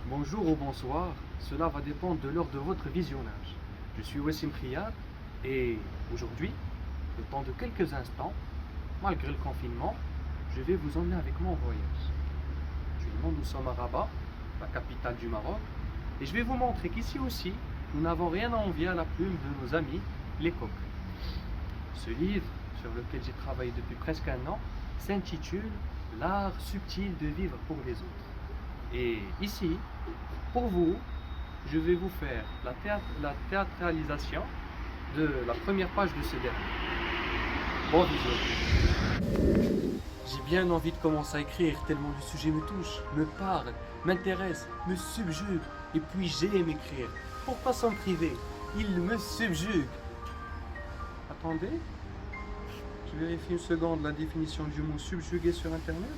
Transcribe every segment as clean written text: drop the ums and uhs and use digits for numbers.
Bonjour ou bonsoir, cela va dépendre de l'heure de votre visionnage. Je suis Wassim Riyad et aujourd'hui, le temps de quelques instants, malgré le confinement, je vais vous emmener avec moi en voyage. Nous sommes à Rabat, la capitale du Maroc, et je vais vous montrer qu'ici aussi, nous n'avons rien à envier à la plume de nos amis, les coqs. Ce livre, sur lequel j'ai travaillé depuis presque un an, s'intitule L'art subtil de vivre pour les autres. Et ici, pour vous, je vais vous faire la théâtralisation de la première page de ce dernier. Bon visionnage. J'ai bien envie de commencer à écrire tellement le sujet me touche, me parle, m'intéresse, me subjugue. Et puis j'aime écrire. Pourquoi s'en priver? Il me subjugue. Attendez, je vérifie une seconde la définition du mot subjuguer sur internet.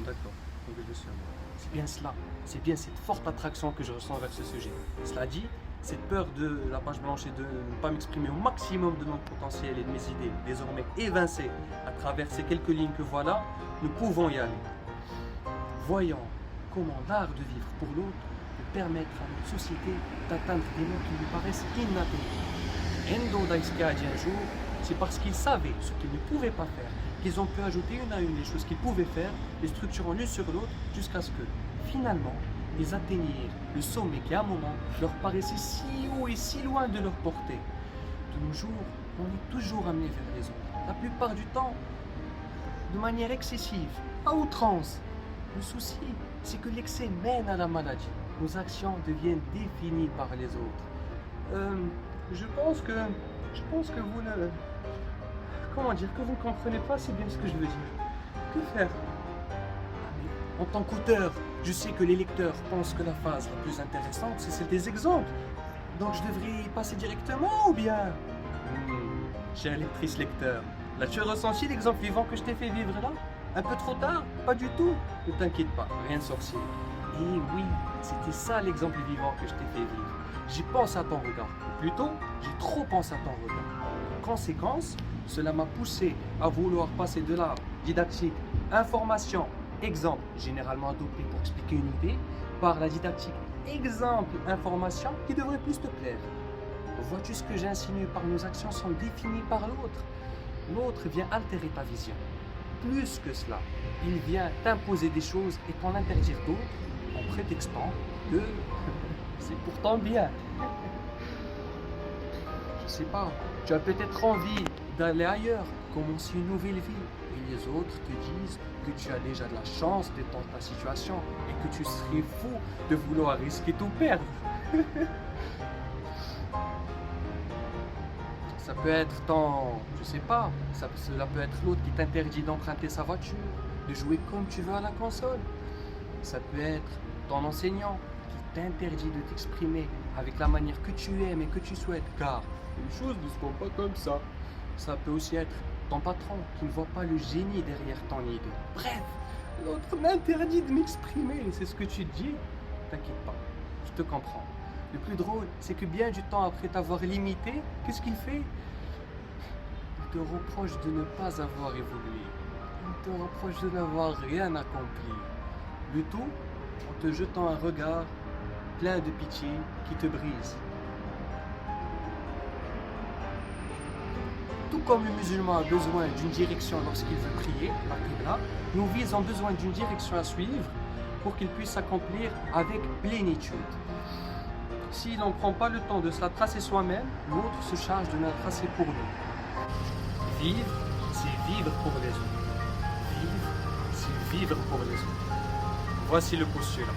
D'accord, donc je suis c'est bien cela, c'est bien cette forte attraction que je ressens vers ce sujet. Cela dit, cette peur de la page blanche et de ne pas m'exprimer au maximum de mon potentiel et de mes idées, désormais évincées à travers ces quelques lignes que voilà, nous pouvons y aller. Voyons comment l'art de vivre pour l'autre peut permettre à notre société d'atteindre des mots qui lui paraissent inatteignables. Endo Daisuke a dit un jour, c'est parce qu'ils savaient ce qu'ils ne pouvaient pas faire qu'ils ont pu ajouter une à une les choses qu'ils pouvaient faire, les structurant l'une sur l'autre jusqu'à ce que, finalement, ils atteignirent le sommet qui, à un moment, leur paraissait si haut et si loin de leur portée. De nos jours, on est toujours amené vers les autres, la plupart du temps, de manière excessive, à outrance. Le souci, c'est que l'excès mène à la maladie. Nos actions deviennent définies par les autres. Je pense que vous ne... Comment dire, que vous ne comprenez pas si bien ce que je veux dire. Que faire? En tant qu'auteur, je sais que les lecteurs pensent que la phase la plus intéressante, c'est celle des exemples. Donc je devrais y passer directement ou bien... Chère lectrice lecteur, l'as-tu ressenti l'exemple vivant que je t'ai fait vivre là? Un peu trop tard? Pas du tout. Ne t'inquiète pas, rien de sorcier. Et oui, c'était ça l'exemple vivant que je t'ai fait vivre. J'y pense à ton regard. Ou plutôt, j'ai trop pensé à ton regard. En conséquence, cela m'a poussé à vouloir passer de la didactique, information, exemple, généralement adopté pour expliquer une idée, par la didactique, exemple, information, qui devrait plus te plaire. Vois-tu ce que j'insinue par nos actions sont définies par l'autre? L'autre vient altérer ta vision. Plus que cela, il vient t'imposer des choses et t'en interdire d'autres en prétextant que c'est pourtant bien. Je sais pas, tu as peut-être envie d'aller ailleurs, commencer une nouvelle vie, et les autres te disent que tu as déjà de la chance d'être dans ta situation et que tu serais fou de vouloir risquer tout perdre. Ça peut être je sais pas, cela peut être l'autre qui t'interdit d'emprunter sa voiture, de jouer comme tu veux à la console. Ça peut être ton enseignant qui t'interdit de t'exprimer avec la manière que tu aimes et que tu souhaites, car les choses ne se font pas comme ça. Ça peut aussi être ton patron qui ne voit pas le génie derrière ton idée. Bref, l'autre m'interdit de m'exprimer, c'est ce que tu dis. T'inquiète pas, je te comprends. Le plus drôle, c'est que bien du temps après t'avoir limité, qu'est-ce qu'il fait? Il te reproche de ne pas avoir évolué. Il te reproche de n'avoir rien accompli. Le tout en te jetant un regard plein de pitié qui te brise. Tout comme le musulman a besoin d'une direction lorsqu'il veut prier, la qibla, nos vies ont besoin d'une direction à suivre pour qu'il puisse s'accomplir avec plénitude. Si l'on ne prend pas le temps de se la tracer soi-même, l'autre se charge de la tracer pour nous. Vivre, c'est vivre pour les autres. Vivre, c'est vivre pour les autres. Voici le postulat.